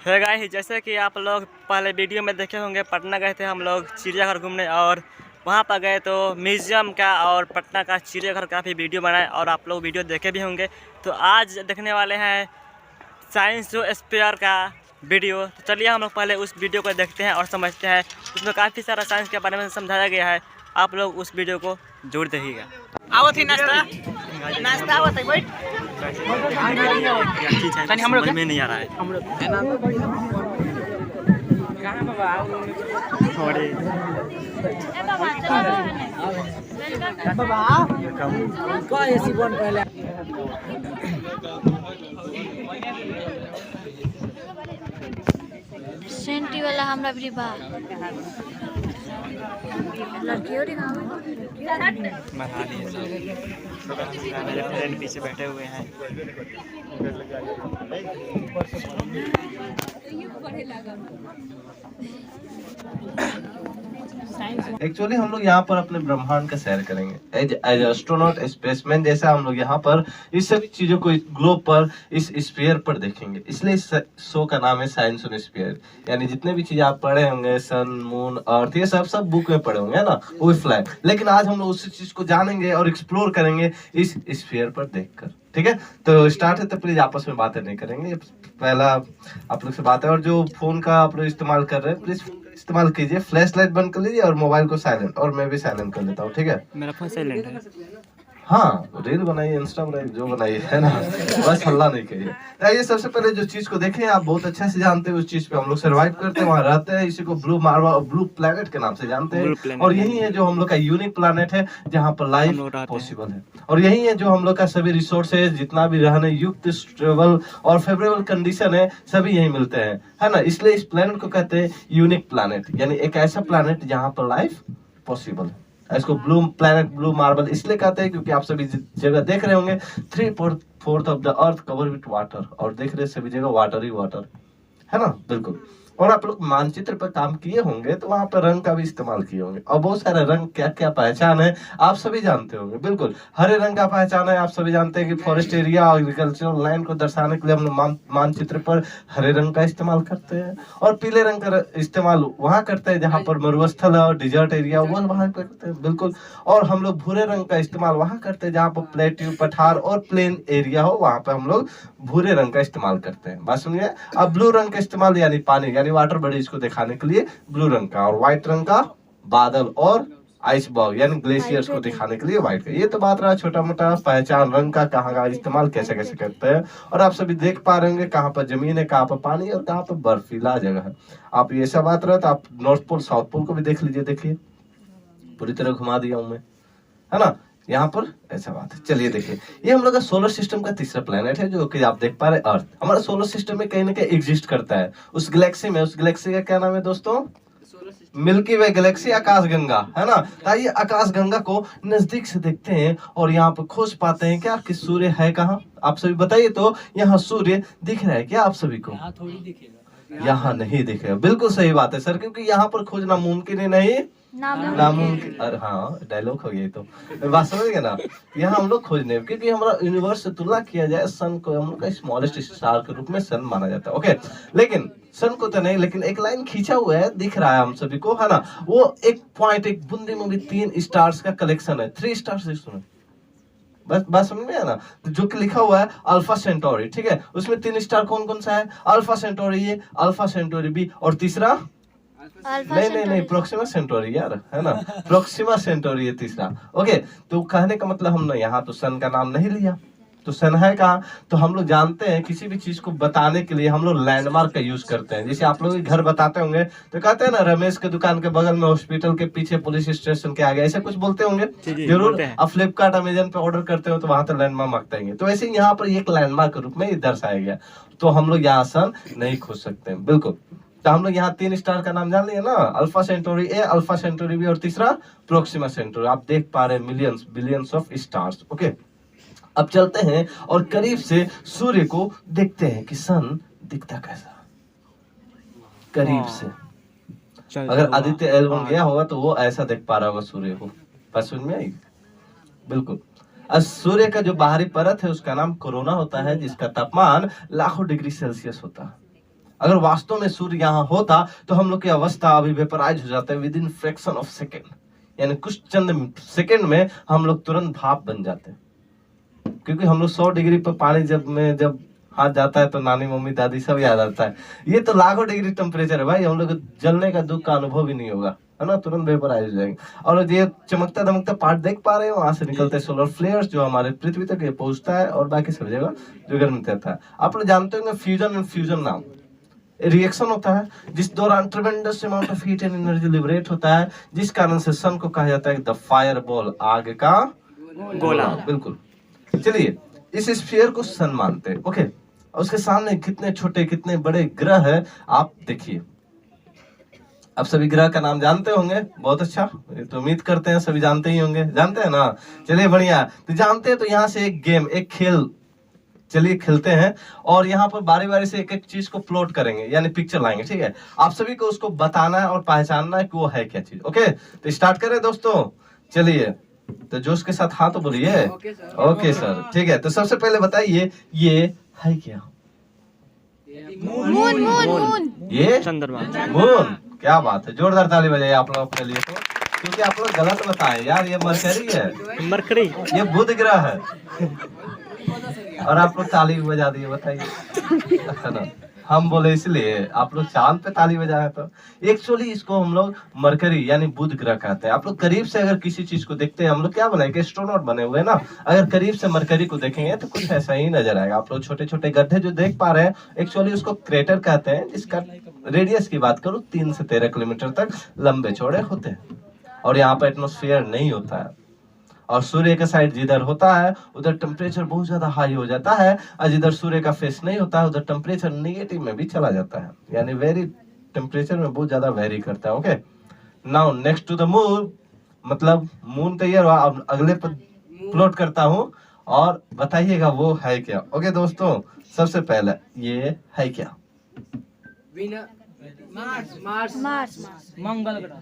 है गाइस, जैसे कि आप लोग पहले वीडियो में देखे होंगे, पटना गए थे हम लोग चिड़ियाघर घूमने और वहाँ पर गए तो म्यूज़ियम का और पटना का चिड़ियाघर का भी वीडियो बनाए और आप लोग वीडियो देखे भी होंगे। तो आज देखने वाले हैं साइंस जो स्पेयर का वीडियो। तो चलिए हम लोग पहले उस वीडियो को देखते हैं और समझते हैं। उसमें काफ़ी सारा साइंस के बारे में समझाया गया है। आप लोग उस वीडियो को जरूर देखिएगा। आवत ही नाश्ता नाश्ता आवत है बैठ क्या समझ में नहीं आ रहा है। कहां बाबा बाबा का एसी बन पहले सेंटी वाला हमरा भी बा लड़कियों मेरे फ्रेंड पीछे बैठे हुए हैं। एक्चुअली हम लोग यहाँ पर अपने ब्रह्मांड का सैर करेंगे एज एस्ट्रोनॉट स्पेसमैन। जैसा हम लोग यहाँ पर इस सभी चीजों को इस ग्लोब पर इस स्फीयर पर देखेंगे, इसलिए इस शो का नाम है साइंस ऑन स्फीयर। यानी जितने भी चीज आप पढ़े होंगे, सन, मून, अर्थ, ये सब बुक में पढ़े होंगे, है ना, वो फ्लैग। लेकिन आज हम लोग उसी चीज को जानेंगे और एक्सप्लोर करेंगे इस स्फीयर पर देखकर। ठीक है, तो स्टार्ट है तो प्लीज आपस में बातें नहीं करेंगे। पहला आप लोग से बात है, और जो फोन का आप लोग इस्तेमाल कर रहे हैं प्लीज इस्तेमाल कीजिए, फ्लैश लाइट बंद कर लीजिए और मोबाइल को साइलेंट, और मैं भी साइलेंट कर लेता हूँ। ठीक है, मेरा फोन साइलेंट है। हाँ, रील बनाइए, इंस्टा बनाइए, जो बनाइए, है ना, बस हल्ला नहीं करिए। ये सबसे पहले जो चीज को देखें, आप बहुत अच्छे से जानते हैं उस चीज पे हम लोग सर्वाइव करते हैं, वहाँ रहते हैं। इसी को ब्लू मार्वा, ब्लू प्लेनेट के नाम से जानते हैं। और यही है जो हम लोग का यूनिक प्लेनेट है जहाँ पर लाइफ पॉसिबल है। और यही है जो हम लोग का सभी रिसोर्सेज, जितना भी रहने युक्त, स्टेबल और फेवरेबल कंडीशन है, सभी यही मिलते हैं, है ना। इसलिए इस प्लेनेट को कहते हैं यूनिक प्लेनेट, यानी एक ऐसा प्लेनेट जहाँ पर लाइफ पॉसिबल है। इसको ब्लू प्लैनेट, ब्लू मार्बल इसलिए कहते हैं क्योंकि आप सभी जगह देख रहे होंगे 3/4 of the earth cover with water, और देख रहे सभी जगह वाटर ही वाटर, है ना, बिल्कुल। और आप लोग मानचित्र पर काम किए होंगे तो वहां पर रंग का भी इस्तेमाल किए होंगे, और बहुत सारे रंग क्या क्या पहचान है आप सभी जानते होंगे। बिल्कुल, हरे रंग का पहचान है, आप सभी जानते हैं कि फॉरेस्ट एरिया और एग्रीकल्चरल लैंड को दर्शाने के लिए हम लोग मानचित्र पर हरे रंग का इस्तेमाल करते हैं। और पीले रंग का इस्तेमाल वहां करते हैं जहाँ पर मरुस्थल है और डिजर्ट एरिया, वो वहां करते हैं, बिल्कुल। और हम लोग भूरे रंग का इस्तेमाल वहां करते हैं जहाँ पर प्लेट्यू, पठार और प्लेन एरिया हो, वहां पर हम लोग भूरे रंग का इस्तेमाल करते हैं। बात सुनिए। अब ब्लू रंग का इस्तेमाल यानी पानी, यानी वाटर बॉडीज को दिखाने के लिए ब्लू रंग का, और व्हाइट रंग का बादल और आइसबर्ग यानी ग्लेशियर्स को दिखाने के लिए व्हाइट का। ये तो बात रहा छोटा मोटा पहचान रंग का, कहाँ का इस्तेमाल कैसे कैसे करते हैं। और आप सभी देख पा रहे होंगे कहाँ पर जमीन है, कहाँ पर पानी और कहाँ पर बर्फीला जगह है। आप ये सब बात रहा तो आप नॉर्थ पोल साउथ पोल को भी देख लीजिए। देखिए पूरी तरह घुमा दिया हूं मैं, है ना, यहाँ पर ऐसा बात है। चलिए देखिए, ये हम लोग का सोलर सिस्टम का तीसरा प्लेनेट है जो कि आप देख पा रहे हैं अर्थ। हमारा सोलर सिस्टम में कहीं ना कहीं एग्जिस्ट करता है उस गैलेक्सी में। उस गैलेक्सी का क्या नाम है दोस्तों? मिल्की वे गैलेक्सी, आकाश गंगा, है ना। आइए आकाश गंगा को नजदीक से देखते हैं और यहाँ पर खोज पाते हैं क्या कि सूर्य है कहाँ। आप सभी बताइए तो, यहाँ सूर्य दिख रहा है क्या आप सभी को? यहाँ थोड़ी दिखेगा, यहाँ नहीं दिखेगा। बिल्कुल सही बात है सर, क्योंकि यहाँ पर खोजना मुमकिन ही नहीं, नामुमकिन। अरे हाँ, डायलॉग हो गया। तो बात समझ गए ना, यहाँ हम लोग खोजने, क्योंकि हमारा यूनिवर्स से तुलना किया जाए सन को हम लोग का स्मॉलेस्ट स्टार के रूप में सन माना जाता है। ओके, लेकिन सन को तो नहीं, लेकिन एक लाइन खींचा हुआ है, दिख रहा है हम सभी को, है ना। वो एक पॉइंट, एक बूंदी में भी 3 स्टार्स का कलेक्शन है, 3 स्टार्स। सुनो बस बात समझ में है ना। तो जो कि लिखा हुआ है अल्फा सेंटोरी, ठीक है, उसमें 3 स्टार कौन कौन सा है? Alpha Centauri A, Alpha Centauri B, और तीसरा नहीं, प्रोक्सिमा सेंटोरी यार, है ना, प्रोक्सिमा सेंटोरी है तीसरा। ओके, तो कहने का मतलब हमने यहाँ तो सन का नाम नहीं लिया, तो सन है कहाँ? तो हम लोग जानते हैं किसी भी चीज को बताने के लिए हम लोग लैंडमार्क का यूज करते हैं। जैसे आप लोग घर बताते होंगे तो कहते हैं ना, रमेश के दुकान के बगल में, हॉस्पिटल के पीछे, पुलिस स्टेशन के आगे, ऐसे कुछ बोलते होंगे जरूर। आप फ्लिपकार्ट, अमेजन पे ऑर्डर करते हो तो वहां तो लैंडमार्क मांगते हैं। तो ऐसे यहाँ पर एक लैंडमार्क के रूप में दर्शाया गया, तो हम लोग यहाँ सन नहीं खोज सकते हैं, बिल्कुल। तो हम लोग यहाँ 3 स्टार का नाम जान लिए ना, Alpha Centauri A, Alpha Centauri B और तीसरा प्रोक्सिमा सेंटोरी। आप देख पा रहे हैं millions billions of stars. Okay, अब चलते हैं और करीब से सूर्य को देखते हैं कि सन दिखता कैसा करीब से। अगर आदित्य एल्बम गया होगा तो वो ऐसा देख पा रहा होगा सूर्य को। बात समझ में आई? बिल्कुल। सूर्य का जो बाहरी परत है उसका नाम कोरोना होता है, जिसका तापमान लाखों डिग्री सेल्सियस होता है। अगर वास्तव में सूर्य यहाँ होता तो हम लोग की अवस्था अभी वेपराइज हो जाता है with in fraction of second, यानी कुछ चंद सेकेंड में हम लोग तुरंत भाप बन जाते हैं। क्योंकि हम लोग 100 डिग्री पर पानी जब हाथ जाता है तो नानी मम्मी दादी सब याद आता है। ये तो लाखों डिग्री टेम्परेचर है भाई, हम लोग जलने का दुख का अनुभव ही नहीं होगा, है ना, तुरंत वेपराइज हो जाएंगे। और ये चमकता दमकता पार्ट देख पा रहे हो, वहां से निकलते हैं सोलर फ्लेयर्स जो हमारे पृथ्वी तक ये पहुंचता है और बाकी सब जगह जो गर्मी देता है। आप लोग जानते होंगे फ्यूजन एंड फ्यूजन नाम रिएक्शन होता है जिस दौरान ट्रेमेंडस amount of heat and energy liberate होता है, जिस कारण से सन को कहा जाता है द फायर बॉल, आग का गोला। बिल्कुल। चलिए इस स्फीयर को सन मानते हैं, ओके। उसके सामने कितने छोटे कितने बड़े ग्रह है आप देखिए। अब सभी ग्रह का नाम जानते होंगे, बहुत अच्छा, ये तो उम्मीद करते हैं सभी जानते ही होंगे, जानते हैं ना। चलिए बढ़िया, तो जानते हैं तो यहाँ से एक गेम, एक खेल चलिए खेलते हैं और यहाँ पर बारी बारी से एक एक चीज को प्लॉट करेंगे, यानी पिक्चर लाएंगे, ठीक है। आप सभी को उसको बताना है और पहचानना है कि वो है क्या चीज, ओके। तो स्टार्ट करें दोस्तों, चलिए तो जोश के साथ हाँ तो बोलिए। ओके सर, ठीक है। तो सबसे पहले बताइए ये है क्या? मून मून मून ये चंद्रमा। मून, क्या बात है, जोरदार ताली बजाइए आप लोग अपने लिए तो, क्योंकि आप लोग गलत बताए यार, ये मरकरी है, मरकरी, ये बुध ग्रह है और आप लोग ताली बजा दिए, बताइए है ना। हम बोले इसलिए, आप लोग चांद पे ताली बजाए। तो एक्चुअली इसको हम लोग मरकरी यानी बुध ग्रह कहते हैं। आप लोग करीब से अगर किसी चीज को देखते हैं, हम लोग क्या बनाए, एस्ट्रोनॉट बने हुए ना, अगर करीब से मरकरी को देखेंगे तो कुछ ऐसा ही नजर आएगा। आप लोग छोटे छोटे गड्ढे जो देख पा रहे हैं, एक्चुअली उसको क्रेटर कहते हैं, जिसका रेडियस की बात करूँ 3 से 13 किलोमीटर तक लंबे चौड़े होते हैं। और यहाँ पर एटमोस्फेयर नहीं होता है, और सूर्य का साइड जिधर होता है उधर टेम्परेचर बहुत ज्यादा हाई हो जाता है, और जिधर सूर्य का फेस नहीं होता है उधर टेम्परेचर नेगेटिव में भी चला जाता है, यानी वेरी टेम्परेचर में बहुत ज्यादा वेरी करता है, okay. Now next to the moon, मतलब मून तैयार हुआ, अब अगले पर प्लॉट करता हूँ और बताइएगा वो है क्या, ओके दोस्तों। सबसे पहले ये है क्या? मार्स मार्स मंगल ग्रह।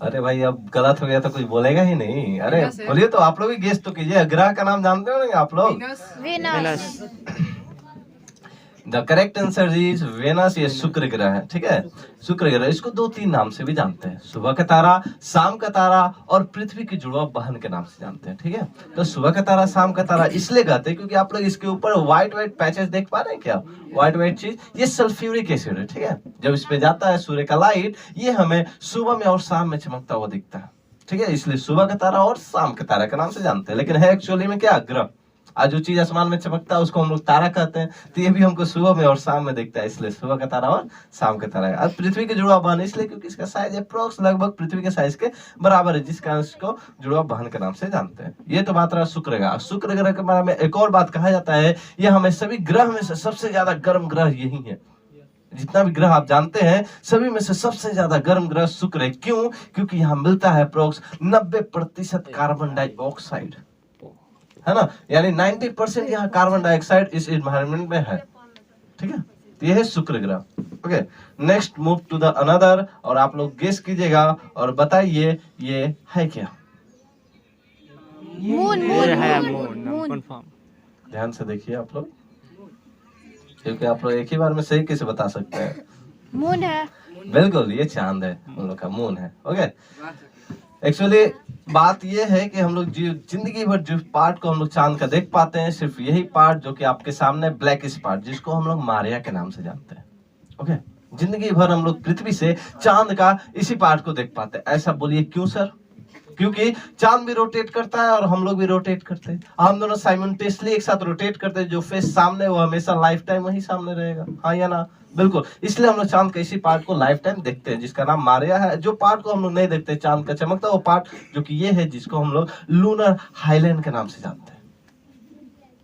अरे भाई अब गलत हो गया तो कुछ बोलेगा ही नहीं, अरे बोलिए तो, आप लोग भी गेस तो कीजिए, ग्रह का नाम जानते हो ना आप लोग? Venus the correct answer is Venus, ये शुक्र ग्रह है, ठीक है। शुक्र ग्रह, इसको 2-3 नाम से भी जानते हैं, सुबह का तारा, शाम का तारा और पृथ्वी की जुड़वा बहन के नाम से जानते हैं, ठीक है। तो सुबह का तारा, शाम का तारा इसलिए कहते हैं क्योंकि आप लोग इसके ऊपर व्हाइट व्हाइट पैचेस देख पा रहे हैं क्या, व्हाइट व्हाइट चीज, ये सल्फ्यूरिक एसिड है, ठीक है। जब इस पे जाता है सूर्य का लाइट, ये हमें सुबह में और शाम में चमकता हुआ दिखता है, ठीक है। इसलिए सुबह का तारा और शाम के तारा के नाम से जानते हैं, लेकिन है एक्चुअली में क्या, ग्रह। आज जो चीज आसमान में चमकता है उसको हम लोग तारा कहते हैं, तो ये भी हमको सुबह में और शाम में दिखता है, इसलिए सुबह का तारा और शाम का तारा है। अब पृथ्वी के जुड़वा बहन इसलिए क्योंकि इसका साइज अप्रोक्स लगभग पृथ्वी के साइज के बराबर है, जिस कारण इसको जुड़वा बहन के नाम से जानते हैं। ये तो बात रहा शुक्र ग्रह। शुक्र ग्रह के बारे में एक और बात कहा जाता है, ये हमें सभी ग्रह में से सबसे ज्यादा गर्म ग्रह यही है। जितना भी ग्रह आप जानते हैं सभी में से सबसे ज्यादा गर्म ग्रह शुक्र है। क्यों? क्योंकि यहाँ मिलता है अप्रोक्स 90% कार्बन डाइऑक्साइड, है ना, यानी 90% यहाँ कार्बन डाइऑक्साइड इस एनवायरनमेंट में है, ठीक है। तो ये है शुक्र ग्रह, okay. Next move to the another, और आप लोग गेस कीजिएगा और बताइए ये है क्या? Moon moon confirm. ध्यान से देखिए आप लोग, क्योंकि आप लोग एक ही बार में सही कैसे बता सकते हैं। मून है, बिल्कुल, ये चांद है, हम लोग का मून है, ओके। एक्चुअली बात ये है कि हम लोग जिंदगी भर जो पार्ट को हम लोग चांद का देख पाते हैं, सिर्फ यही पार्ट जो कि आपके सामने ब्लैक पार्ट, जिसको हम लोग मारिया के नाम से जानते हैं, ओके। जिंदगी भर हम लोग पृथ्वी से चांद का इसी पार्ट को देख पाते हैं। ऐसा बोलिए क्यों सर? क्योंकि चांद भी रोटेट करता है और हम लोग भी रोटेट करते हैं, हम दोनों साइमल्टेनियसली एक साथ रोटेट करते हैं। जो फेस सामने वो हमेशा लाइफ टाइम वही सामने रहेगा, हाँ या ना? बिल्कुल। इसलिए हम लोग चांद के इसी पार्ट को लाइफ टाइम देखते हैं, जिसका नाम मारिया है। जो पार्ट को हम लोग नहीं देखते चांद का चमकता वो पार्ट, जो कि ये है, जिसको हम लोग लूनर हाईलैंड के नाम से जानते हैं।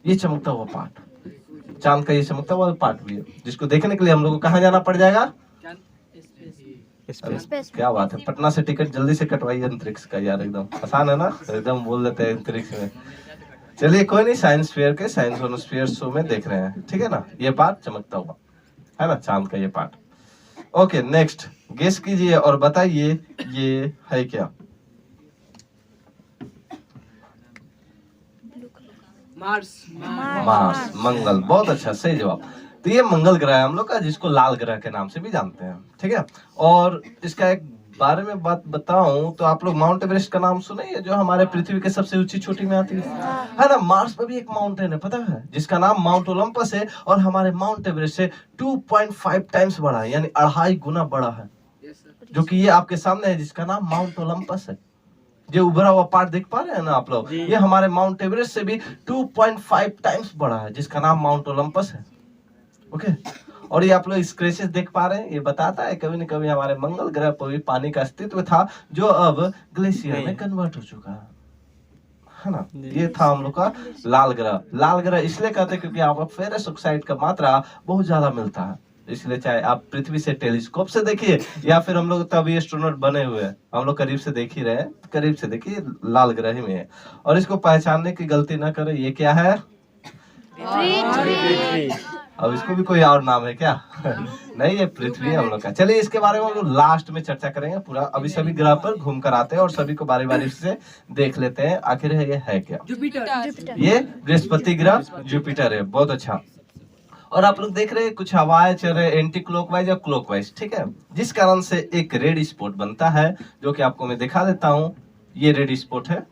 ये चमकता हुआ पार्ट, चांद का ये चमकता हुआ पार्ट भी है, जिसको देखने के लिए हम लोग को कहाँ जाना पड़ जाएगा? स्पेस। क्या बात है, पटना से टिकट जल्दी से कटवाइए अंतरिक्ष का, यार एकदम आसान है ना, एकदम बोल देते हैं अंतरिक्ष में। चलिए कोई नहीं, साइंस फेयर के साइंस सोनोस्फीयर शो में देख रहे हैं, ठीक है ना। ये पार्ट चमकता हुआ है ना, चांद का ये पार्ट, ओके। नेक्स्ट गेस कीजिए और बताइए ये है क्या? मार्स, मंगल, बहुत अच्छा, सही जवाब। तो ये मंगल ग्रह है हम लोग का, जिसको लाल ग्रह के नाम से भी जानते हैं, ठीक है। और इसका एक बारे में बात बताऊं तो आप लोग माउंट एवरेस्ट का नाम सुने हैं, जो हमारे पृथ्वी के सबसे ऊंची चोटी में आती है ना। मार्स पर भी एक माउंटेन है, पता है, जिसका नाम माउंट ओलंपस है, और हमारे माउंट एवरेस्ट से 2.5 टाइम्स बड़ा है, यानी 2.5 गुना बड़ा है, जो कि ये आपके सामने है, जिसका नाम माउंट ओलंपस है। जो उभरा हुआ पार्ट देख पा रहे हैं ना आप लोग, ये हमारे माउंट एवरेस्ट से भी 2.5 टाइम्स बड़ा है, जिसका नाम माउंट ओलंपस है। ओके, और ये आप लोग स्क्रैचेस देख पा रहे हैं, ये बताता है कभी न कभी हमारे मंगल ग्रह पर भी पानी का अस्तित्व था, जो अब ग्लेशियर में कन्वर्ट हो चुका है ना। ये था हम लोग का लाल ग्रह। लाल ग्रह इसलिए कहते हैं क्योंकि यहाँ पर फेरस ऑक्साइड का मात्रा बहुत ज्यादा मिलता है, इसलिए चाहे आप पृथ्वी से टेलीस्कोप से देखिए, या फिर हम लोग तभी एस्ट्रोनॉट बने हुए हैं, हम लोग करीब से देख ही रहे हैं, करीब से देखिए लाल ग्रह ही में है। और इसको पहचानने की गलती ना करें, ये क्या है? अब इसको भी कोई और नाम है क्या? नहीं, ये पृथ्वी है हम लोग का। चलिए इसके बारे में हम लोग लास्ट में चर्चा करेंगे पूरा। अभी सभी ग्रह पर घूम कर आते हैं और सभी को बारी बारी से देख लेते हैं आखिर ये है क्या। जुपिटर। ये बृहस्पति ग्रह जुपिटर है, बहुत अच्छा। और आप लोग देख रहे हैं कुछ हवाएं चल रहे एंटी क्लॉकवाइज और क्लॉकवाइज, ठीक है, जिस कारण से एक रेड स्पॉट बनता है, जो कि आपको मैं दिखा देता हूँ। ये रेड स्पॉट है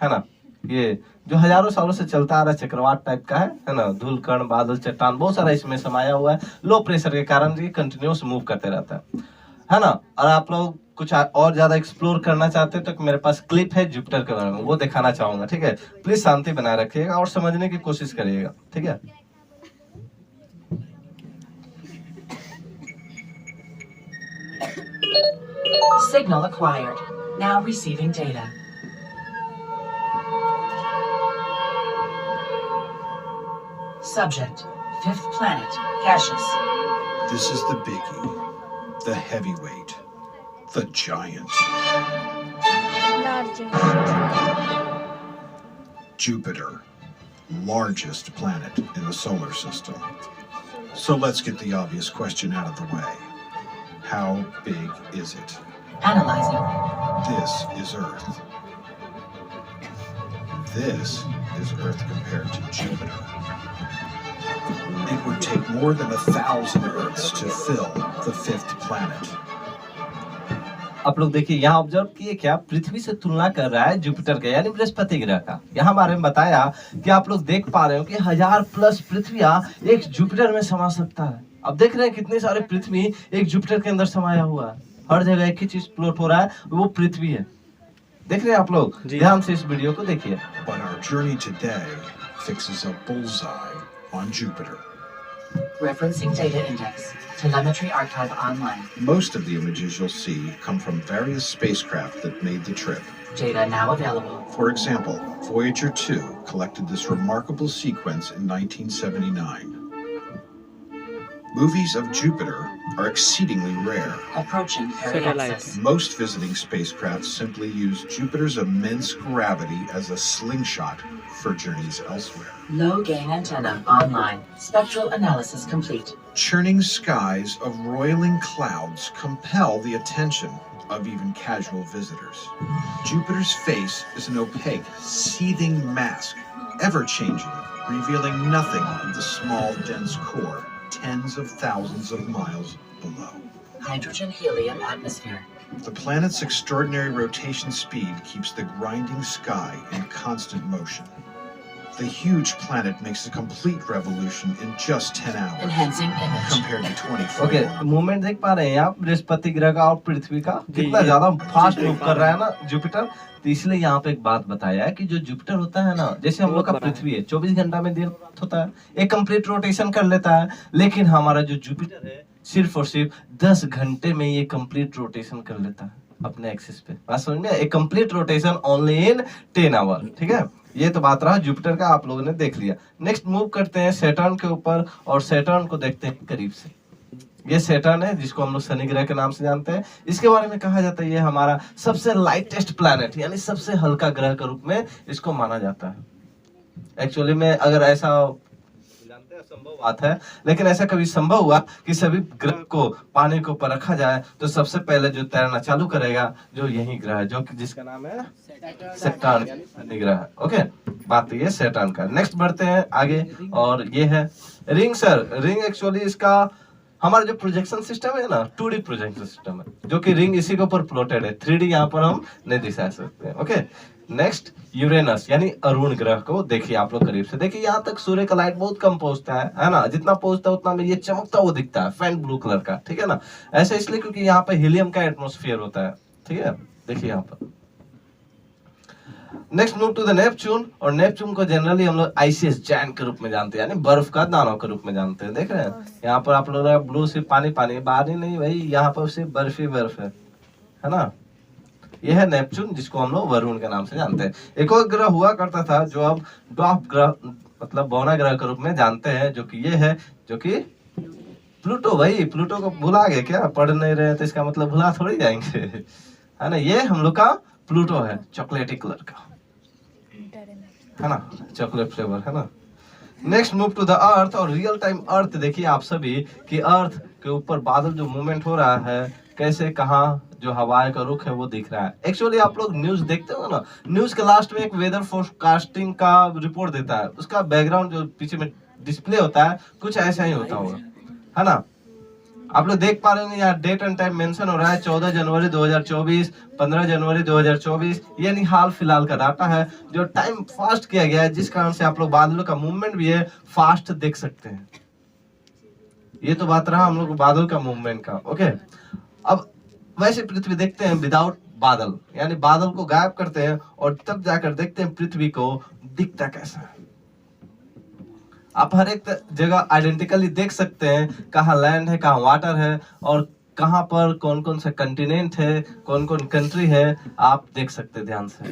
ना, ये जो हजारों सालों से चलता आ रहा है, चक्रवात टाइप का है ना, धूल कण, बादल, चट्टान, बहुत सारा इसमें समाया हुआ है। लो प्रेशर के कारण ये कंटिन्यूस मूव करते रहता है ना। और आप लोग कुछ और ज्यादा एक्सप्लोर करना चाहते हैं तो मेरे पास क्लिप है जुपिटर के बारे में, वो दिखाना चाहूंगा, ठीक है। प्लीज शांति बनाए रखिएगा और समझने की कोशिश करिएगा, ठीक है। Signal acquired. Now receiving data. Subject, fifth planet, Cassius. This is the biggie, the heavyweight, the giant. Jupiter, largest planet in the solar system. So let's get the obvious question out of the way. How big is it? Analyzing. This is Earth. This is Earth compared to Jupiter. It would take more than 1,000 Earths to fill the fifth planet. आप लोग देखिए यहाँ observe किए क्या, पृथ्वी से तुलना कर रहा है जुपिटर का, यानी बृहस्पति ग्रह का। यहाँ बारे में बताया कि आप लोग देख पा रहे हो कि 1000+ पृथ्वियां एक जुपिटर में समा सकता है। अब देख रहे हैं कितने सारे पृथ्वी एक जुपिटर के अंदर समाया हुआ है, हर जगह एक ही चीज प्लॉट हो रहा है, वो पृथ्वी है। देख रहे हैं आप लोग, ध्यान से इस वीडियो को देखिए। But our journey today fixes a bullseye on Jupiter. Referencing data index. Telemetry archive online. Most of the images you'll see come from various spacecraft that made the trip. Data now available. For example, Voyager 2 collected this remarkable sequence in 1979. Movies of Jupiter are exceedingly rare. Approaching periapsis. Most visiting spacecraft simply use Jupiter's immense gravity as a slingshot for journeys elsewhere. Low gain antenna online. Spectral analysis complete. Churning skies of roiling clouds compel the attention of even casual visitors. Jupiter's face is an opaque, seething mask, ever-changing, revealing nothing of the small, dense core tens of thousands of miles below. Hydrogen helium atmosphere. The planet's extraordinary rotation speed keeps the grinding sky in constant motion. The huge planet makes a complete revolution in just 10 hours. Enhancing image. Compared to 24. Okay, movement देख पा रहे हैं आप बृहस्पति ग्रह का और पृथ्वी का, कितना ज्यादा फास्ट मूव कर रहा है ना जुपिटर। तो इसलिए यहाँ पे एक बात बताया है कि जो जुपिटर होता है ना, जैसे हम लोग का पृथ्वी है 24 घंटा में दिन होता है, एक कंप्लीट रोटेशन कर लेता है, लेकिन हमारा जो जुपिटर है सिर्फ और सिर्फ 10 घंटे में ये कंप्लीट रोटेशन कर लेता है अपने एक्सिस पे। बात समझ में? एक complete rotation only in 10 hour, ठीक है। ये तो बात रहा जुपिटर का, आप लोगों ने देख लिया। नेक्स्ट मूव करते हैं सैटर्न के ऊपर, और सैटर्न को देखते हैं करीब से। ये सैटर्न है, जिसको हम लोग शनि ग्रह के नाम से जानते हैं। इसके बारे में कहा जाता है ये हमारा सबसे लाइटेस्ट प्लैनेट, यानी सबसे हल्का ग्रह के रूप में इसको माना जाता है। एक्चुअली में अगर ऐसा जानते हैं संभव बात है, लेकिन ऐसा कभी संभव हुआ कि सभी ग्रह को पानी के ऊपर रखा जाए तो सबसे पहले जो तैरना चालू करेगा जो यही ग्रह है, जो जिसका नाम है सैटर्न, यानी शनि ग्रह। ओके, बात ये सैटर्न का। नेक्स्ट बढ़ते हैं आगे, और ये है रिंग। सर रिंग एक्चुअली इसका हमारा जो प्रोजेक्शन सिस्टम है ना 2D प्रोजेक्शन सिस्टम है, जो कि रिंग इसी के ऊपर प्लॉटेड है। 3D यहाँ पर हम नहीं दिखा सकते हैं। ओके, नेक्स्ट यूरेनस यानी अरुण ग्रह को देखिए आप लोग करीब से। देखिए यहाँ तक सूर्य का लाइट बहुत कम पहुंचता है ना, जितना पहुंचता है उतना में ये चमकता हुआ दिखता है, फैंट ब्लू कलर का, ठीक है ना। ऐसा इसलिए क्योंकि यहाँ पे हीलियम का एटमॉस्फेयर होता है, ठीक है। देखिए यहाँ पर next move to the Neptune, और नेपच्यून को जनरली हम लोग आइसिस जैंट के रूप में जानते हैं, यानी बर्फ का दानव के रूप में जानते हैं। देख रहे हैं यहाँ पर आप लोग ब्लू सिर्फ पानी पानी, बाहर ही नहीं भाई, यहाँ पर सिर्फ बर्फ ही बर्फ है ना। यह है नेपच्यून, जिसको हम लोग वरुण के नाम से जानते हैं। एक और ग्रह हुआ करता था जो अब ड्वार्फ ग्रह मतलब बौना ग्रह के रूप में जानते हैं, जो कि ये है, जो कि प्लूटो। भाई प्लूटो को भुला गए क्या? पढ़ नहीं रहे तो इसका मतलब भुला थोड़ी जाएंगे, है ना। ये हम लोग का प्लूटो है, चॉकलेटी कलर का, है ना, चॉकलेट फ्लेवर, है ना। Next move to the Earth, और रियल टाइम अर्थ देखिए आप सभी कि अर्थ के ऊपर बादल जो मूवमेंट हो रहा है, कैसे कहाँ जो हवाएं का रुख है वो दिख रहा है। एक्चुअली आप लोग न्यूज देखते हो ना, न्यूज के लास्ट में एक वेदर फोरकास्टिंग का रिपोर्ट देता है, उसका बैकग्राउंड जो पीछे में डिस्प्ले होता है कुछ ऐसा ही होता होगा, है ना। आप लोग देख पा रहे होंगे यहाँ डेट एंड टाइम मेंशन हो रहा है 14 जनवरी 2024, 15 जनवरी 2024, यानी हाल फिलहाल का डाटा है जो टाइम फास्ट किया गया है, जिस कारण से आप लोग बादलों का मूवमेंट भी है फास्ट देख सकते हैं। ये तो बात रहा हम लोग बादल का मूवमेंट का। ओके, अब वैसे पृथ्वी देखते हैं विदाउट बादल, यानी बादल को गायब करते हैं और तब जाकर देखते हैं पृथ्वी को दिखता कैसा है। आप हर एक जगह आइडेंटिकली देख सकते हैं कहाँ लैंड है, कहाँ वाटर है, और कहाँ पर कौन कौन सा कंटिनेंट है, कौन कौन कंट्री है, आप देख सकते हैं ध्यान से,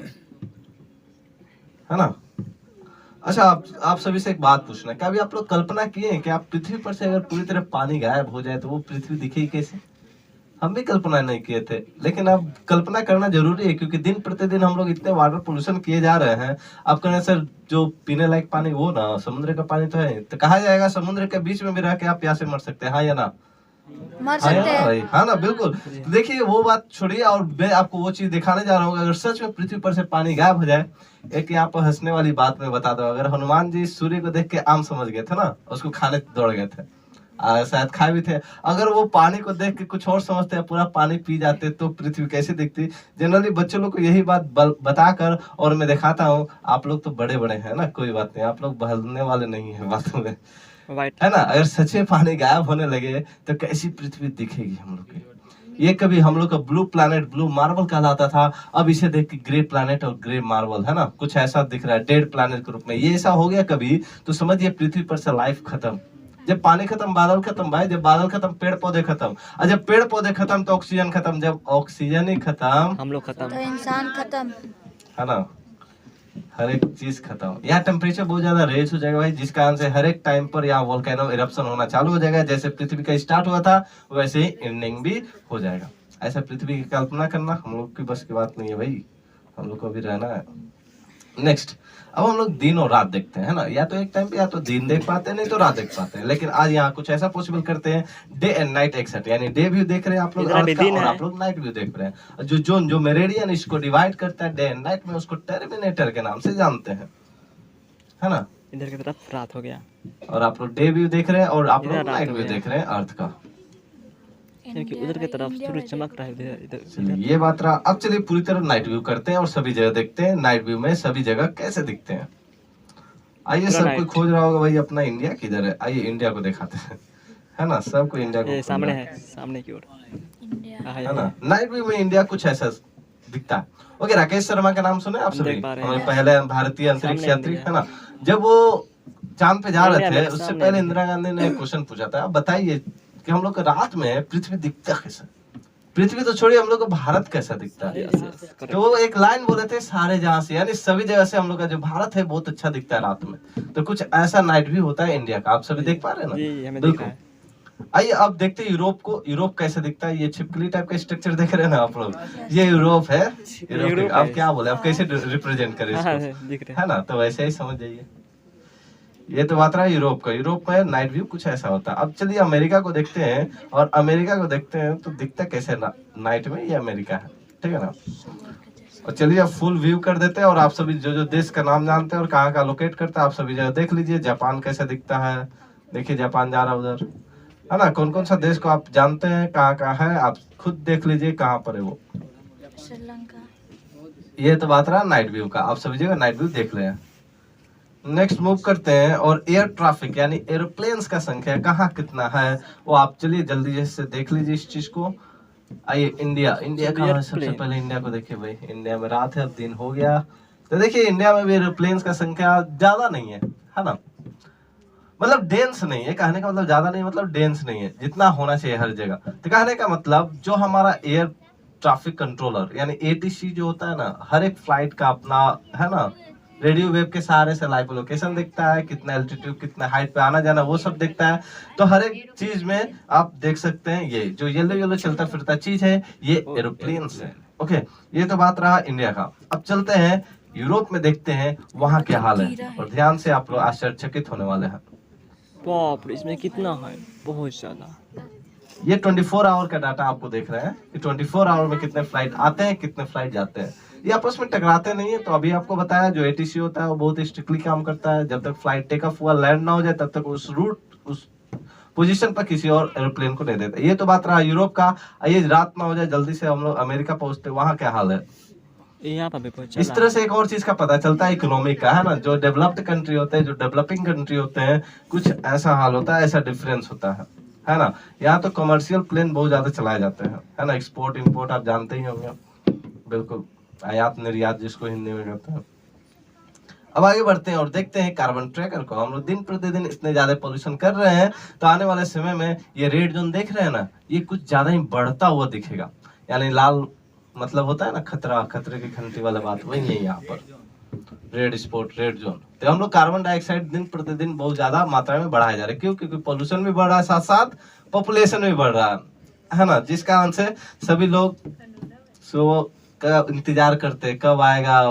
है ना। अच्छा, आप सभी से एक बात पूछना है, क्या अभी आप लोग कल्पना किए हैं कि आप पृथ्वी पर से अगर पूरी तरह पानी गायब हो जाए तो वो पृथ्वी दिखेगी कैसे? हम भी कल्पना नहीं किए थे, लेकिन अब कल्पना करना जरूरी है, क्योंकि दिन प्रतिदिन हम लोग इतने वाटर पोल्यूशन किए जा रहे हैं। आप कहें सर जो पीने लायक पानी वो ना समुद्र का पानी तो है, तो कहा जाएगा समुद्र के बीच में भी रह के आप प्यासे मर सकते हैं, हाँ या ना? मर सकते हैं। हाँ ना, बिल्कुल। देखिए वो बात छोड़िए, और मैं आपको वो चीज दिखाने जा रहा हूँ। अगर सच में पृथ्वी पर से पानी गायब हो जाए, एक यहाँ पर हंसने वाली बात मैं बता दो, अगर हनुमान जी सूर्य को देख के आम समझ गए थे ना, उसको खाने दौड़ गए थे, शायद खाए भी थे, अगर वो पानी को देख के कुछ और समझते हैं, पूरा पानी पी जाते, तो पृथ्वी कैसे दिखती? जनरली बच्चों लोग को यही बात बताकर और मैं दिखाता हूँ। आप लोग तो बड़े बड़े हैं ना, कोई बात नहीं, आप लोग बहलने वाले नहीं है बातों में, है ना। अगर सच्चे पानी गायब होने लगे तो कैसी पृथ्वी दिखेगी हम लोग की? ये कभी हम लोग का ब्लू प्लैनेट, ब्लू मार्बल कहलाता था, अब इसे देख के ग्रे प्लैनेट और ग्रे मार्बल, है ना, कुछ ऐसा दिख रहा है, डेड प्लैनेट के रूप में। ये ऐसा हो गया कभी तो समझिए पृथ्वी पर से लाइफ खत्म। जब पानी खत्म बादल खत्म भाई, जब बादल खत्म पेड़ पौधे खत्म, और जब पेड़ पौधे खत्म तो ऑक्सीजन खत्म, जब ऑक्सीजन ही खत्म हम लोग खत्म, तो इंसान खत्म, है ना, हर एक चीज खत्म। यहाँ टेम्परेचर बहुत ज्यादा रेज हो जाएगा भाई, जिस कारण से हर एक टाइम पर यहाँ वोल्केनो इरप्शन होना चालू हो जाएगा। जैसे पृथ्वी का स्टार्ट हुआ था वैसे ही एंडिंग भी हो जाएगा। ऐसा पृथ्वी की कल्पना करना हम लोग की बस की बात नहीं है भाई, हम लोग को भी रहना है। नेक्स्ट, अब हम लोग दिन और रात देखते हैं, है ना, या तो एक टाइम पे या तो दिन देख पाते हैं, नहीं तो रात देख पाते हैं। लेकिन आज यहाँ कुछ ऐसा पॉसिबल करते हैं, डे एंड नाइट एक्सेट, यानी डे व्यू देख रहे हैं आप लोग अर्थ का, और आप लोग नाइट व्यू देख रहे हैं। जो जोन जो मेरिडियन इसको डिवाइड करता है डे एंड नाइट में, उसको टर्मिनेटर के नाम से जानते हैं, है ना। इधर की तरफ रात हो गया, और आप लोग डे व्यू देख रहे हैं और आप लोग नाइट व्यू देख रहे हैं अर्थ का, क्योंकि उधर की तरफ सूरज चमक रहा है इधर। ये बात रहा। अब चलिए पूरी तरह नाइट व्यू करते हैं और सभी जगह देखते हैं नाइट व्यू में सभी जगह कैसे दिखते हैं। आइए, सब कोई खोज रहा होगा भाई अपना इंडिया किधर है, आइए इंडिया को दिखाते हैं, है ना, सबको इंडिया को सामने है, सामने की ओर, है ना। नाइट व्यू में इंडिया कुछ ऐसा दिखता है। ओके, राकेश शर्मा का नाम सुने आप सभी, हमारे पहले भारतीय अंतरिक्ष यात्री, है ना। जब वो चांद पे जा रहे थे उससे पहले इंदिरा गांधी ने क्वेश्चन पूछा था, आप बताइए कि हम लोग रात में पृथ्वी दिखता कैसा? पृथ्वी तो छोड़िए, हम लोग को भारत कैसा दिखता है? तो वो एक लाइन बोले थे, सारे जहां से, यानी सभी जगह से हम लोग का जो भारत है बहुत अच्छा दिखता है रात में। तो कुछ ऐसा नाइट व्यू होता है इंडिया का, आप सभी देख पा रहे हैं ना, बिल्कुल। आइए अब देखते हैं यूरोप को, यूरोप कैसे दिखता है। ये छिपकली टाइप का स्ट्रक्चर देख रहे हैं ना आप लोग, ये यूरोप है। यूरोप आप क्या बोले, आप कैसे रिप्रेजेंट करें इसको, है ना, तो वैसे ही समझ जाइए। ये तो बात रहा यूरोप का, यूरोप में नाइट व्यू कुछ ऐसा होता है। अब चलिए अमेरिका को देखते हैं, और अमेरिका को देखते हैं तो दिखता कैसे नाइट में, ये अमेरिका है, ठीक है ना। और चलिए अब फुल व्यू कर देते हैं और आप सभी जो जो देश का नाम जानते हैं और कहाँ कहाँ लोकेट करता है आप सभी जगह देख लीजिए। जापान कैसा दिखता है, देखिए जापान जा रहा है उधर, है ना। कौन कौन सा देश को आप जानते हैं कहाँ कहाँ है, आप खुद देख लीजिए कहाँ पर है वो। श्रीलंका। ये तो बात रहा नाइट व्यू का, आप सभी जगह नाइट व्यू देख रहे हैं। नेक्स्ट मूव करते हैं और एयर ट्रैफिक यानी एरोप्लेन्स का संख्या कहाँ कितना है वो आप चलिए जल्दी से देख लीजिए इस चीज को। आइए इंडिया, इंडिया कहाँ है? सबसे पहले इंडिया को देखिए भाई। इंडिया में रात है, अब दिन हो गया। तो देखिए इंडिया में भी एरोप्लेन्स का संख्या ज्यादा नहीं है ना। मतलब डेंस नहीं है, कहने का मतलब ज्यादा नहीं, मतलब डेंस नहीं है, जितना होना चाहिए हर जगह। तो कहने का मतलब जो हमारा एयर ट्रैफिक कंट्रोलर यानी एटीसी जो होता है ना, हर एक फ्लाइट का अपना है ना रेडियो वेव के सहारे से लाइव लोकेशन दिखता है, कितना एल्टीट्यूड कितना हाइट पे आना जाना वो सब दिखता है। तो हर एक चीज में आप देख सकते हैं ये जो येलो येलो चलता फिरता चीज है ये एरोप्लेन्स है। ओके, ये तो बात रहा इंडिया का। अब चलते हैं यूरोप में, देखते हैं वहाँ क्या हाल है और ध्यान से आप लोग आश्चर्यचकित होने वाले हैं। बाप रे, इसमें कितना है, बहुत ज्यादा। ये 24 आवर का डाटा आपको देख रहे हैं कि 24 आवर में कितने फ्लाइट आते हैं कितने फ्लाइट जाते हैं। ये आपस में टकराते नहीं है। तो अभी आपको बताया जो एटीसी होता है वो बहुत स्ट्रिक्टली काम करता है। जब तक फ्लाइट टेक ऑफ हुआ लैंड ना हो जाए तब तक उस रूट उस पोजीशन पर किसी और एरोप्लेन को नहीं देता। ये तो बात रहा यूरोप का। ये रात ना हो जाए जल्दी से हम लोग अमेरिका पहुंचते, वहाँ क्या हाल है। यहाँ पर भी इस तरह से एक और चीज का पता चलता है इकोनॉमिक का, है ना। जो डेवलप्ड कंट्री होते हैं, जो डेवलपिंग कंट्री होते हैं, कुछ ऐसा हाल होता है, ऐसा डिफरेंस होता है ना। यहाँ तो कमर्शियल प्लेन बहुत ज्यादा चलाए जाते हैं, है ना। एक्सपोर्ट इंपोर्ट आप जानते ही होंगे, बिल्कुल आयात निर्यात जिसको हिंदी में कहते हैं। अब आगे बढ़ते हैं और देखते हैं कार्बन ट्रैकर को। हम लोग दिन प्रतिदिन इतने ज्यादा पोल्यूशन कर रहे हैं तो आने वाले समय में ये रेड जोन देख रहे हैं ना, ये कुछ ज्यादा ही बढ़ता हुआ दिखेगा। यानी लाल मतलब होता है ना खतरा, खतरे की घंटी वाला बात वही है यहाँ पर। Red spot, red zone. तो हम लोग कार्बन डाइऑक्साइड दिन प्रतिदिन बहुत ज्यादा मात्रा में बढ़ाए जा रहे हैं। क्यों? क्योंकि पोल्यूशन भी बढ़ रहा है, साथ साथ पॉपुलेशन भी बढ़ रहा है ना। जिस कारण से सभी लोग सो का इंतजार करते कब आएगा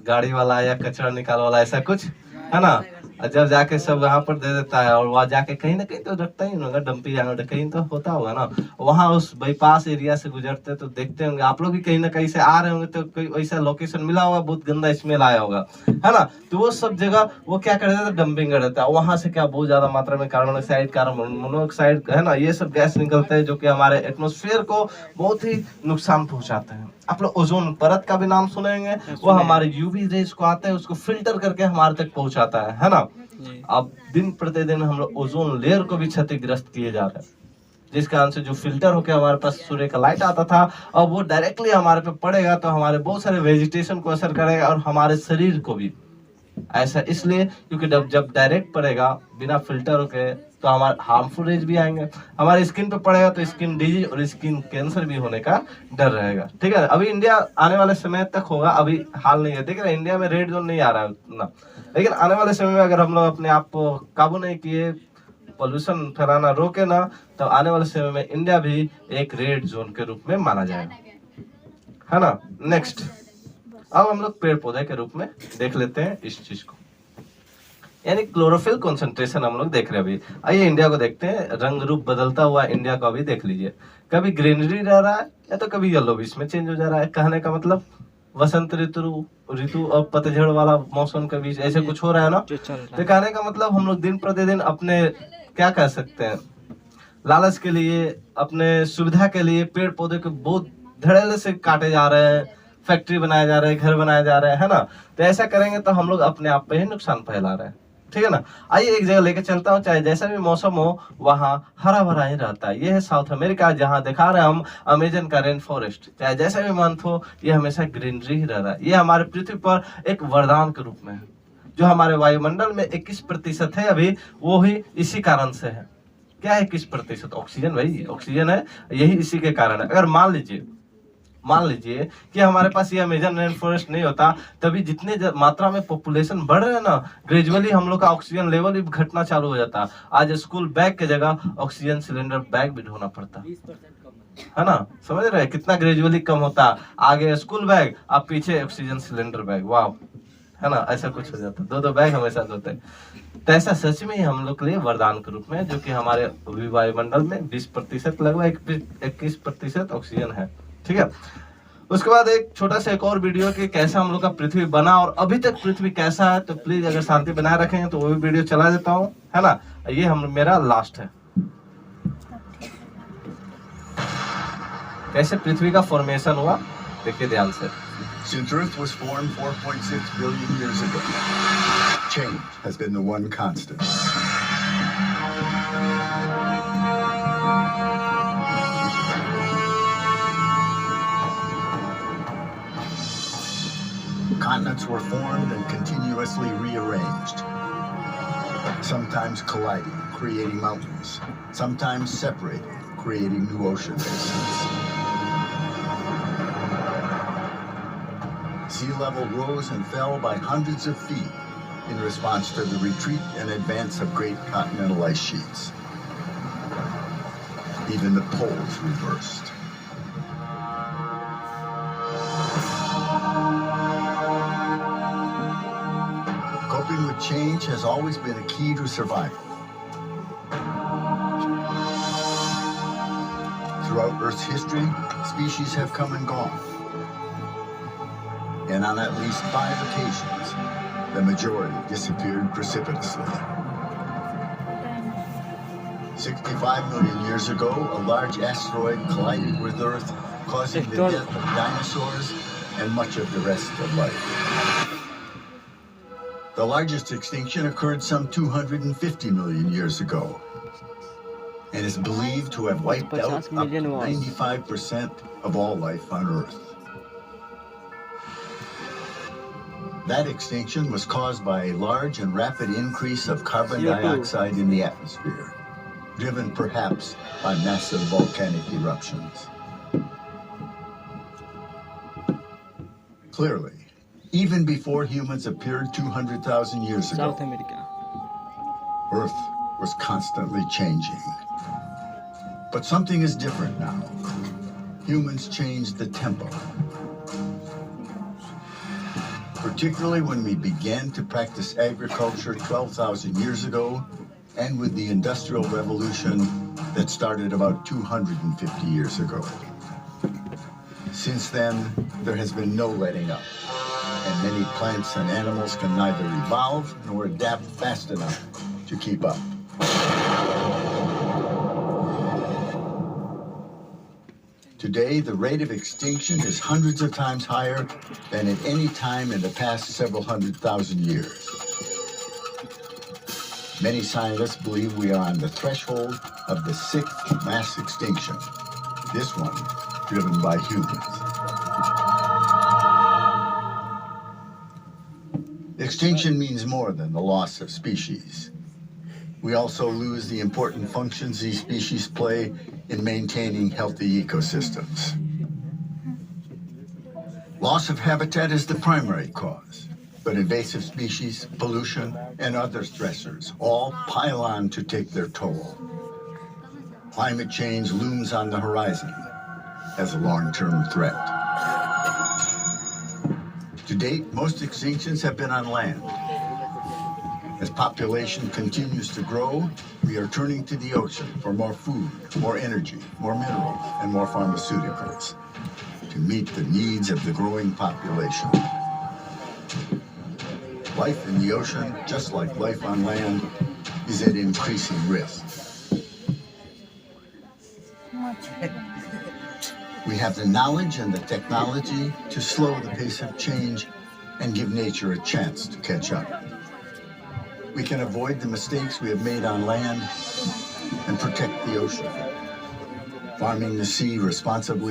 गाड़ी वाला या कचरा निकाल वाला, ऐसा कुछ है ना। जब जाके सब वहाँ पर दे देता है और वहाँ जाके कहीं ना कहीं तो रखता ही होगा, डंपी जाना कहीं तो होता होगा ना। वहाँ उस बाईपास एरिया से गुजरते तो देखते होंगे आप लोग भी कहीं ना कहीं से आ रहे होंगे तो कोई वैसा लोकेशन मिला होगा, बहुत गंदा स्मेल आया होगा, है ना। तो वो सब जगह वो क्या कर देता है, डंपिंग कर देता है। वहां से क्या बहुत ज्यादा मात्रा में कार्बन डाइऑक्साइड, कार्बन मोनोऑक्साइड, है ना, ये सब गैस निकलते हैं जो कि हमारे एटमॉस्फेयर को बहुत ही नुकसान पहुंचाते हैं। आप लोग ओजोन परत का भी नाम सुनेंगे, वो हमारे यूवी रेज को आते हैं उसको फिल्टर करके हमारे तक पहुंचाता है ना। अब दिन प्रतिदिन हम लोग ओजोन लेयर को भी क्षतिग्रस्त किए जा रहे हैं, जिस कारण से जो फिल्टर होकर हमारे पास सूर्य का लाइट आता था अब वो डायरेक्टली हमारे पे पड़ेगा तो हमारे बहुत सारे वेजिटेशन को असर करेगा और हमारे शरीर को भी। ऐसा इसलिए क्योंकि जब डायरेक्ट पड़ेगा बिना फिल्टर के तो हमारे हार्मफुल रेज भी आएंगे, हमारे स्किन पे पड़ेगा तो स्किन डिजीज और स्किन कैंसर भी होने का डर रहेगा। ठीक है, अभी इंडिया आने वाले समय तक होगा, अभी हाल नहीं है। देख रहे हैं इंडिया में रेड जोन नहीं आ रहा है उतना, लेकिन आने वाले समय में अगर हम लोग अपने आप को काबू नहीं किए, पोल्यूशन फैलाना रोके ना, तो आने वाले समय में इंडिया भी एक रेड जोन के रूप में माना जाएगा, है ना। नेक्स्ट, अब हम लोग पेड़ पौधे के रूप में देख लेते हैं इस चीज को, यानी क्लोरोफिल कंसंट्रेशन हम लोग देख रहे हैं अभी। आइए इंडिया को देखते हैं, रंग रूप बदलता हुआ इंडिया को अभी देख लीजिए। कभी ग्रीनरी रह रहा है या तो कभी येलो बीच में चेंज हो जा रहा है। कहने का मतलब वसंत ऋतु और पतझड़ वाला मौसम के बीच ऐसे कुछ हो रहा है ना। तो कहने का मतलब हम लोग दिन प्रतिदिन अपने क्या कह सकते हैं, लालच के लिए, अपने सुविधा के लिए पेड़ पौधे को बहुत धड़ल्ले से काटे जा रहे हैं, फैक्ट्री बनाए जा रहे हैं, घर बनाए जा रहे हैं, है ना। तो ऐसा करेंगे तो हम लोग अपने आप पे ही नुकसान फैला रहे हैं, ठीक है ना। आइए एक जगह लेके चलता हूँ, चाहे जैसा भी मौसम हो वहाँ हरा भरा ही रहता है। ये है साउथ अमेरिका, जहाँ दिखा रहे हैं हम अमेजन का रेन फॉरेस्ट। चाहे जैसा भी मंथ हो ये हमेशा ग्रीनरी ही रह रहा है। ये हमारे पृथ्वी पर एक वरदान के रूप में है। जो हमारे वायुमंडल में 21% है अभी, वो ही इसी कारण से है। क्या है 21%? ऑक्सीजन, भाई ऑक्सीजन है, यही इसी के कारण है। अगर मान लीजिए कि हमारे पास ये अमेजन रेन फॉरेस्ट नहीं होता, तभी जितने मात्रा में पॉपुलेशन बढ़ रहे हैं ना, ग्रेजुअली हम लोग का ऑक्सीजन लेवल भी घटना चालू हो जाता। आज स्कूल बैग के जगह ऑक्सीजन सिलेंडर बैग भी ढोना पड़ता, है ना। समझ रहे हैं कितना ग्रेजुअली कम होता। आगे स्कूल बैग, अब पीछे ऑक्सीजन सिलेंडर बैग, वाह, है ना। ऐसा कुछ हो जाता, दो बैग हमेशा होते। तो ऐसा सच में ही हम लोग के लिए वरदान के रूप में, जो कि हमारे वायुमंडल में 20% लगभग 21% ऑक्सीजन है, ठीक है। उसके बाद एक छोटा सा एक और वीडियो कि कैसा हम लोग का पृथ्वी बना और अभी तक पृथ्वी कैसा है, तो प्लीज अगर शांति बनाए रखें तो वो भी वीडियो चला देता हूँ, है ना। ये मेरा लास्ट है, कैसे पृथ्वी का फॉर्मेशन हुआ, देखिए ध्यान से। Since Earth was formed 4.6 billion years ago, change has been the one constant. Continents were formed and continuously rearranged, sometimes colliding, creating mountains, sometimes separating, creating new ocean basins. Sea level rose and fell by hundreds of feet in response to the retreat and advance of great continental ice sheets. Even the poles reversed. Coping with change has always been a key to survival. Throughout Earth's history, species have come and gone. And on at least 5 occasions, the majority disappeared precipitously. 65 million years ago, a large asteroid collided with Earth, causing the death of dinosaurs and much of the rest of life. The largest extinction occurred some 250 million years ago, and is believed to have wiped out up to 95% of all life on Earth. That extinction was caused by a large and rapid increase of carbon dioxide in the atmosphere, driven perhaps by massive volcanic eruptions. Clearly, even before humans appeared 200,000 years ago, South America. Earth was constantly changing. But something is different now. Humans changed the tempo. Particularly when we began to practice agriculture 12,000 years ago, and with the Industrial Revolution that started about 250 years ago. Since then, there has been no letting up, and many plants and animals can neither evolve nor adapt fast enough to keep up. Today, the rate of extinction is hundreds of times higher than at any time in the past several 100,000 years. Many scientists believe we are on the threshold of the 6th mass extinction, this one driven by humans. Extinction means more than the loss of species. We also lose the important functions these species play in maintaining healthy ecosystems. Loss of habitat is the primary cause, but invasive species, pollution, and other stressors all pile on to take their toll. Climate change looms on the horizon as a long-term threat. To date, most extinctions have been on land. As population continues to grow, we are turning to the ocean for more food, more energy, more minerals, and more pharmaceuticals to meet the needs of the growing population. Life in the ocean, just like life on land, is at increasing risk. We have the knowledge and the technology to slow the pace of change and give nature a chance to catch up. We can avoid the mistakes we have made on land and protect the ocean. Farming the sea responsibly